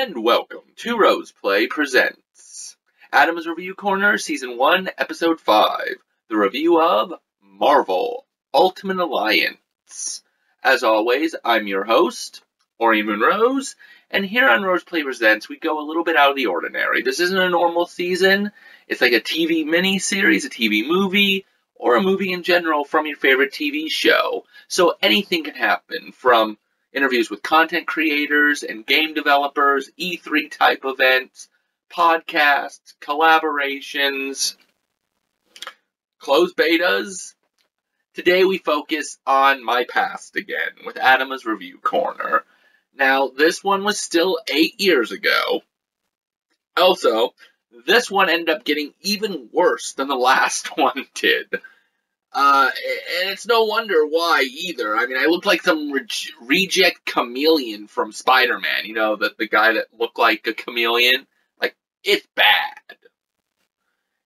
And welcome to Rose Play Presents Adam's Review Corner, Season 1, Episode 5, the review of Marvel Ultimate Alliance. As always, I'm your host, Aurian MoonRose, and here on Rose Play Presents, we go a little bit out of the ordinary. This isn't a normal season. It's like a TV mini-series, a TV movie, or a movie in general from your favorite TV show. So anything can happen, from interviews with content creators and game developers, E3 type events, podcasts, collaborations, closed betas. Today we focus on my past again with Atama's Review Corner. Now, this one was still 8 years ago. Also, this one ended up getting even worse than the last one did. And it's no wonder why, either. I mean, I looked like some reject chameleon from Spider-Man. You know, the guy that looked like a chameleon. Like, it's bad.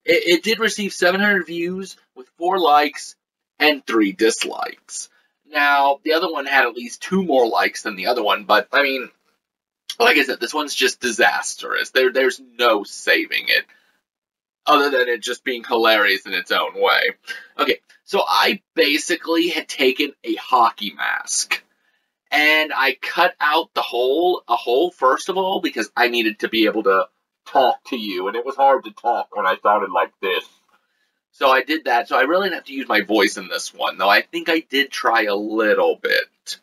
It did receive 700 views with 4 likes and 3 dislikes. Now, the other one had at least 2 more likes than the other one, but, I mean, like I said, this one's just disastrous. There's no saving it, other than it just being hilarious in its own way. Okay, so I basically had taken a hockey mask, and I cut out a hole first of all, because I needed to be able to talk to you, and it was hard to talk when I sounded like this. So I did that, so I really didn't have to use my voice in this one, though I think I did try a little bit.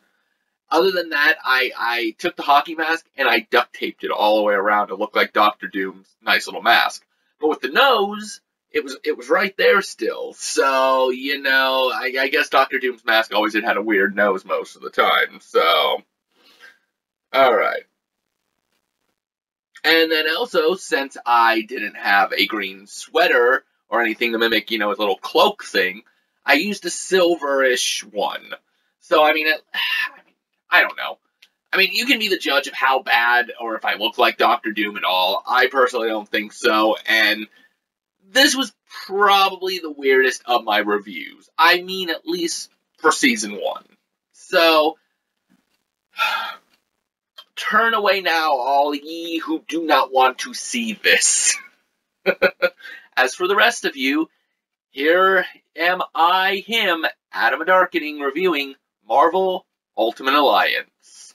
Other than that, I took the hockey mask and I duct taped it all the way around to look like Dr. Doom's nice little mask. But with the nose, it was right there still. So, you know, I guess Dr. Doom's mask always had a weird nose most of the time. So, alright. And then also, since I didn't have a green sweater or anything to mimic, you know, his little cloak thing, I used a silverish one. So, I mean, I don't know. I mean, you can be the judge of how bad or if I look like Dr. Doom at all. I personally don't think so, and this was probably the weirdest of my reviews. I mean, at least for Season 1. So, turn away now, all ye who do not want to see this. As for the rest of you, here am I, Atama Darkening, reviewing Marvel Ultimate Alliance.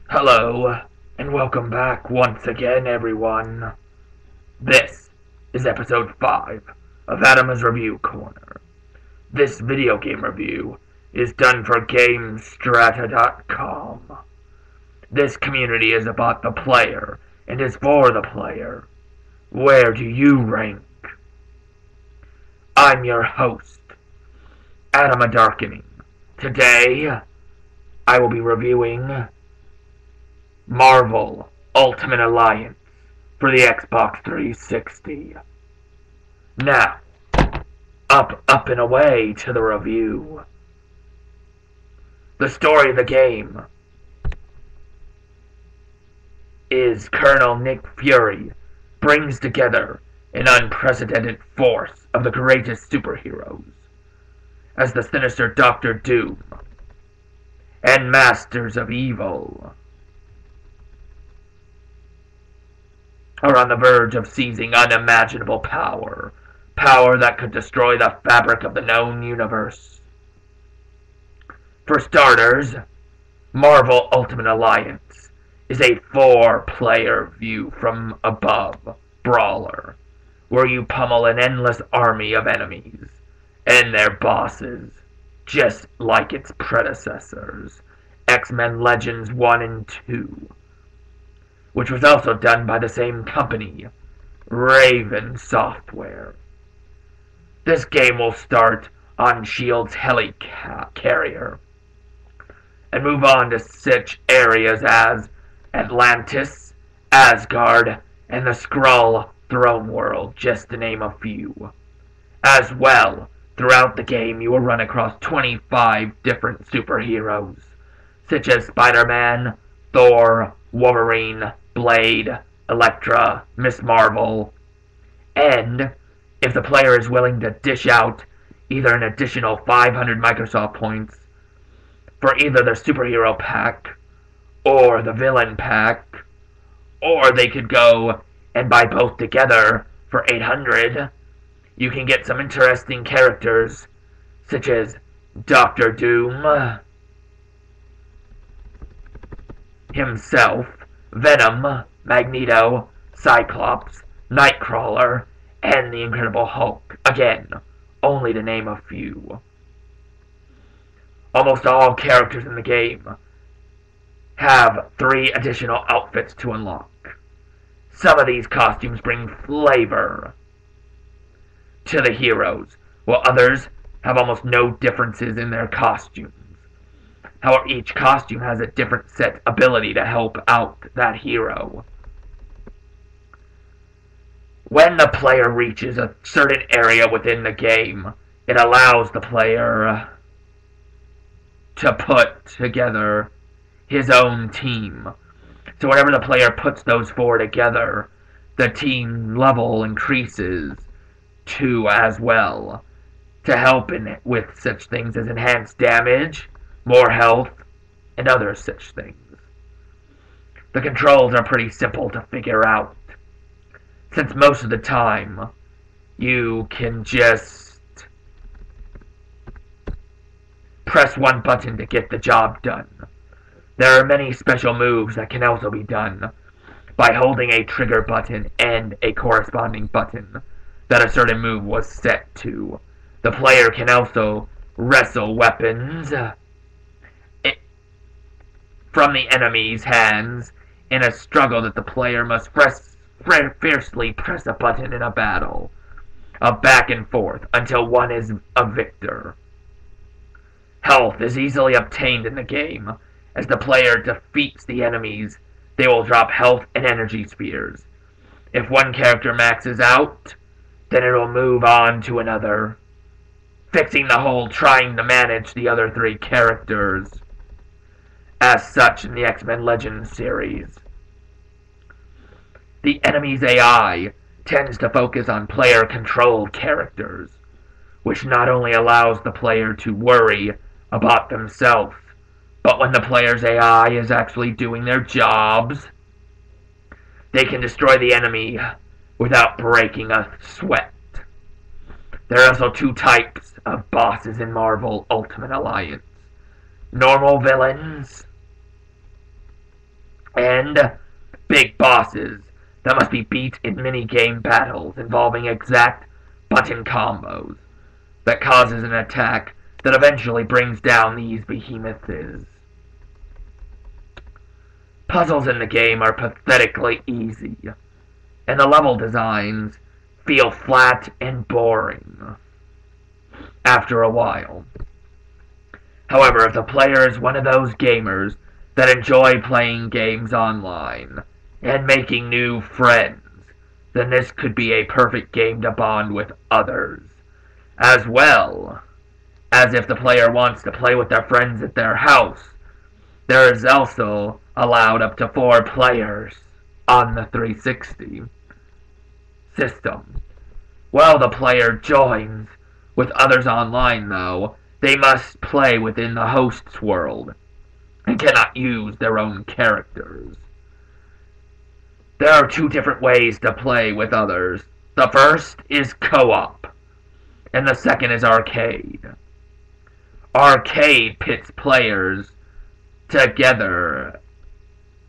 Hello, and welcome back once again, everyone. This is episode 5 of Atama's Review Corner. This video game review is done for GameStrata.com. This community is about the player and is for the player. Where do you rank? I'm your host, Atama Darkening. Today, I will be reviewing Marvel Ultimate Alliance for the Xbox 360. Now, up and away to the review. The story of the game is Colonel Nick Fury brings together an unprecedented force of the greatest superheroes as the sinister Dr. Doom and Masters of Evil are on the verge of seizing unimaginable power that could destroy the fabric of the known universe. For starters, Marvel Ultimate Alliance is a 4-player view from above brawler, where you pummel an endless army of enemies and their bosses, just like its predecessors, X-Men Legends 1 and 2, which was also done by the same company, Raven Software. This game will start on S.H.I.E.L.D's helicarrier and move on to such areas as Atlantis, Asgard, and the Skrull Throne World, just to name a few. As well, throughout the game you will run across 25 different superheroes, such as Spider-Man, Thor, Wolverine, Blade, Elektra, Miss Marvel, and if the player is willing to dish out either an additional 500 Microsoft points for either the superhero pack or the villain pack, or they could go and buy both together for 800. You can get some interesting characters such as Doctor Doom himself, Venom, Magneto, Cyclops, Nightcrawler, and the Incredible Hulk. Again, only to name a few. Almost all characters in the game have 3 additional outfits to unlock. Some of these costumes bring flavor to the heroes, while others have almost no differences in their costumes. However, each costume has a different set ability to help out that hero. When the player reaches a certain area within the game, it allows the player to put together his own team. So whenever the player puts those 4 together, the team level increases 2 as well, to help with such things as enhanced damage, more health, and other such things. The controls are pretty simple to figure out, since most of the time you can just press one button to get the job done. There are many special moves that can also be done by holding a trigger button and a corresponding button that a certain move was set to. The player can also wrestle weapons from the enemy's hands in a struggle that the player must fiercely press a button in a battle of back and forth until one is a victor. Health is easily obtained in the game. As the player defeats the enemies, they will drop health and energy spheres. If one character maxes out, then it will move on to another, fixing the hole trying to manage the other 3 characters, as such in the X-Men Legends series. The enemy's AI tends to focus on player-controlled characters, which not only allows the player to worry about themselves, but when the player's AI is actually doing their jobs, they can destroy the enemy without breaking a sweat. There are also 2 types of bosses in Marvel Ultimate Alliance: normal villains and big bosses that must be beat in mini-game battles involving exact button combos that causes an attack that eventually brings down these behemoths. Puzzles in the game are pathetically easy, and the level designs feel flat and boring after a while. However, if the player is one of those gamers that enjoy playing games online and making new friends, then this could be a perfect game to bond with others, as well as if the player wants to play with their friends at their house. There is also allowed up to 4 players on the 360 system. While the player joins with others online, though, they must play within the host's world and cannot use their own characters. There are 2 different ways to play with others. The first is co-op, and the second is arcade. Arcade pits players together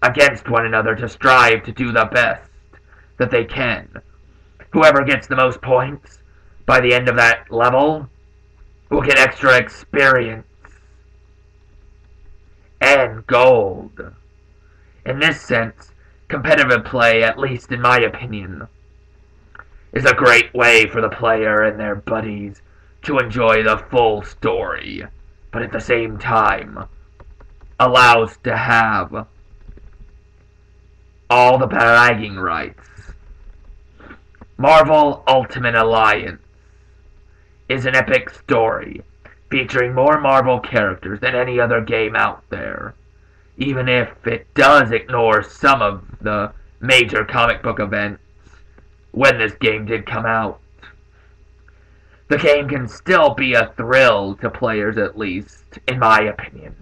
against one another to strive to do the best that they can. Whoever gets the most points by the end of that level will get extra experience and gold. In this sense, competitive play, at least in my opinion, is a great way for the player and their buddies to enjoy the full story, but at the same time allows to have all the bragging rights. Marvel Ultimate Alliance is an epic story featuring more Marvel characters than any other game out there, even if it does ignore some of the major comic book events when this game did come out. The game can still be a thrill to players, at least, in my opinion.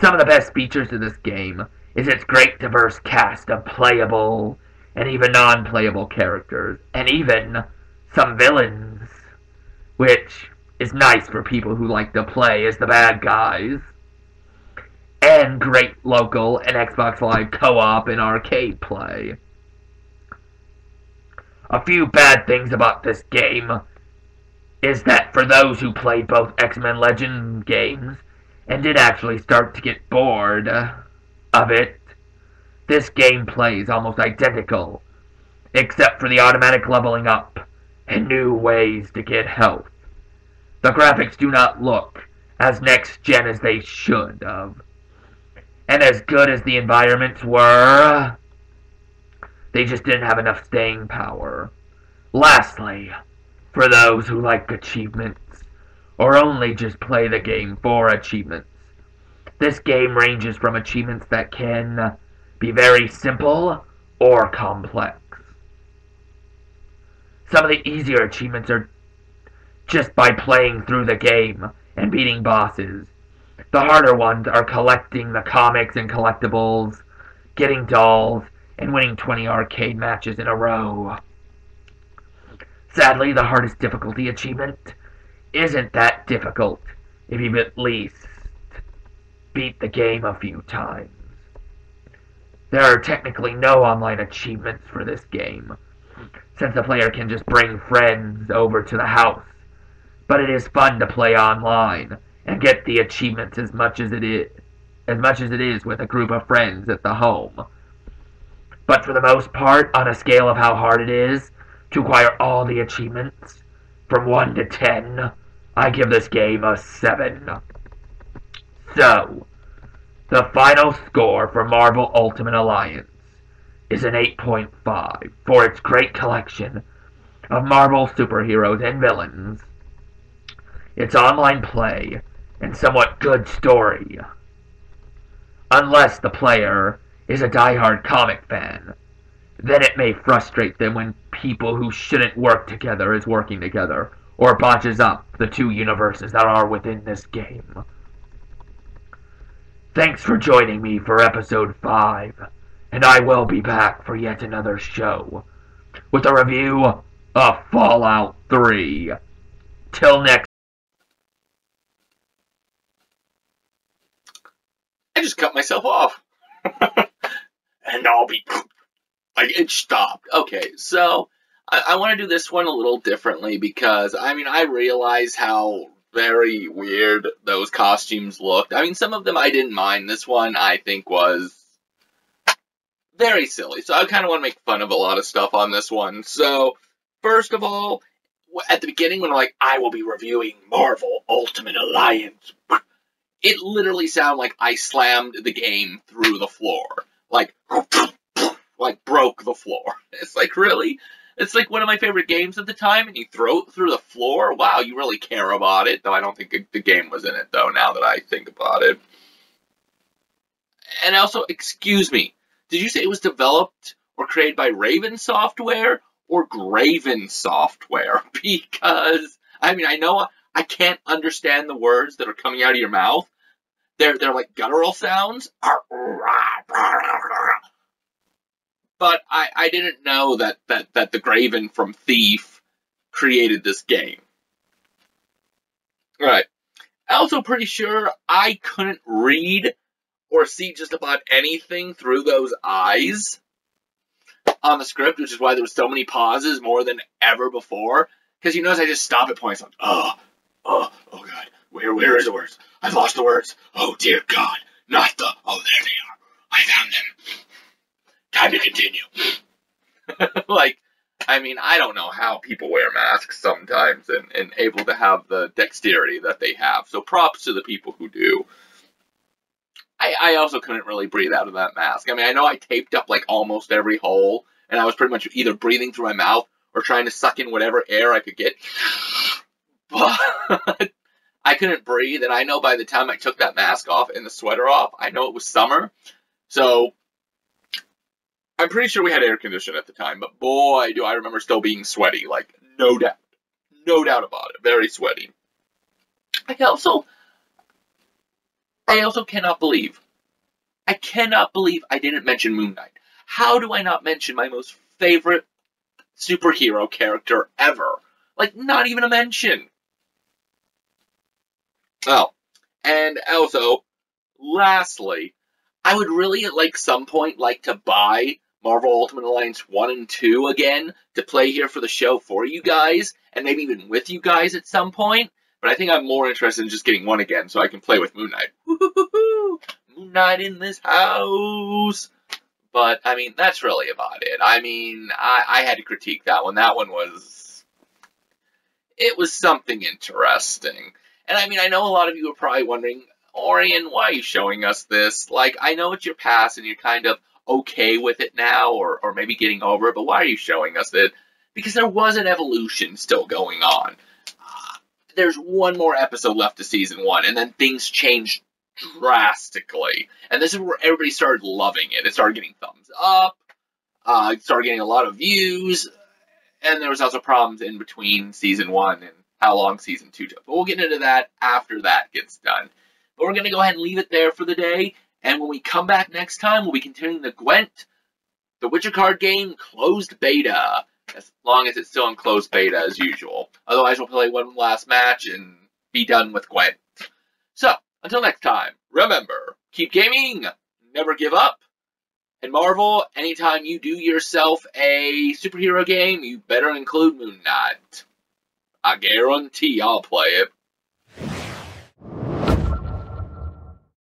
Some of the best features of this game is its great diverse cast of playable and even non-playable characters, and even some villains, which is nice for people who like to play as the bad guys, and great local and Xbox Live co-op and arcade play. A few bad things about this game is that for those who played both X-Men Legend games and did actually start to get bored of it, this game plays almost identical, except for the automatic leveling up and new ways to get health. The graphics do not look as next-gen as they should have, and as good as the environments were, they just didn't have enough staying power. Lastly, for those who like achievements, or only just play the game for achievements, this game ranges from achievements that can be very simple or complex. Some of the easier achievements are just by playing through the game and beating bosses. The harder ones are collecting the comics and collectibles, getting dolls, and winning 20 arcade matches in a row. Sadly, the hardest difficulty achievement isn't that difficult if you've at least beat the game a few times. There are technically no online achievements for this game, since the player can just bring friends over to the house, but it is fun to play online and get the achievements as much as it is with a group of friends at the home. But for the most part, on a scale of how hard it is to acquire all the achievements, from 1 to 10, I give this game a 7. So, the final score for Marvel Ultimate Alliance is an 8.5 for its great collection of Marvel superheroes and villains, its online play, and somewhat good story. Unless the player is a die-hard comic fan, then it may frustrate them when people who shouldn't work together is working together, or botches up the two universes that are within this game. Thanks for joining me for episode 5, and I will be back for yet another show with a review of Fallout 3. Till next. I just cut myself off. And I'll be... Like, it stopped. Okay, so I want to do this one a little differently because, I mean, I realize how very weird those costumes looked. I mean, some of them I didn't mind. This one I think was very silly. So I kind of want to make fun of a lot of stuff on this one. So, first of all, at the beginning when I'm like, I will be reviewing Marvel Ultimate Alliance, it literally sounded like I slammed the game through the floor. Like broke the floor. It's like, really? It's like one of my favorite games at the time, and you throw it through the floor? Wow, you really care about it. Though I don't think the game was in it, though, now that I think about it. And also, excuse me, did you say it was developed or created by Raven Software or Graven Software? Because, I mean, I know I can't understand the words that are coming out of your mouth. They're like guttural sounds. But I didn't know that the Graven from Thief created this game. Right. Also pretty sure I couldn't read or see just about anything through those eyes on the script, which is why there were so many pauses more than ever before. Because you notice I just stop at points like, oh God, where is the words? I've lost the words. Oh dear God, not the, oh there they are. I found them. Time to continue. Like, I mean, I don't know how people wear masks sometimes and able to have the dexterity that they have. So props to the people who do. I also couldn't really breathe out of that mask. I mean, I know I taped up like almost every hole, and I was pretty much either breathing through my mouth or trying to suck in whatever air I could get. But I couldn't breathe, and I know by the time I took that mask off and the sweater off, I know it was summer. So I'm pretty sure we had air conditioning at the time, but boy, do I remember still being sweaty. Like, no doubt. No doubt about it. Very sweaty. I also, I also cannot believe I didn't mention Moon Knight. How do I not mention my most favorite superhero character ever? Like, not even a mention. Oh, and also, lastly, I would really, like, some point like to buy Marvel Ultimate Alliance 1 and 2 again to play here for the show for you guys, and maybe even with you guys at some point. But I think I'm more interested in just getting one again so I can play with Moon Knight. Woo-hoo-hoo-hoo! Moon Knight in this house! But, I mean, that's really about it. I mean, I had to critique that one. That one was... It was something interesting. And, I mean, I know a lot of you are probably wondering, Aurian, why are you showing us this? Like, I know it's your past and you're kind of okay with it now, or maybe getting over it, but why are you showing us it? Because there was an evolution still going on. There's one more episode left of Season 1, and then things changed drastically. And this is where everybody started loving it. It started getting thumbs up, it started getting a lot of views, and there was also problems in between Season 1 and how long Season 2 took. But we'll get into that after that gets done. But we're going to go ahead and leave it there for the day, and when we come back next time, we'll be continuing the Gwent, the Witcher card game, closed beta. As long as it's still in closed beta as usual. Otherwise, we'll play one last match and be done with Gwent. So, until next time, remember, keep gaming, never give up, and Marvel, anytime you do yourself a superhero game, you better include Moon Knight. I guarantee I'll play it.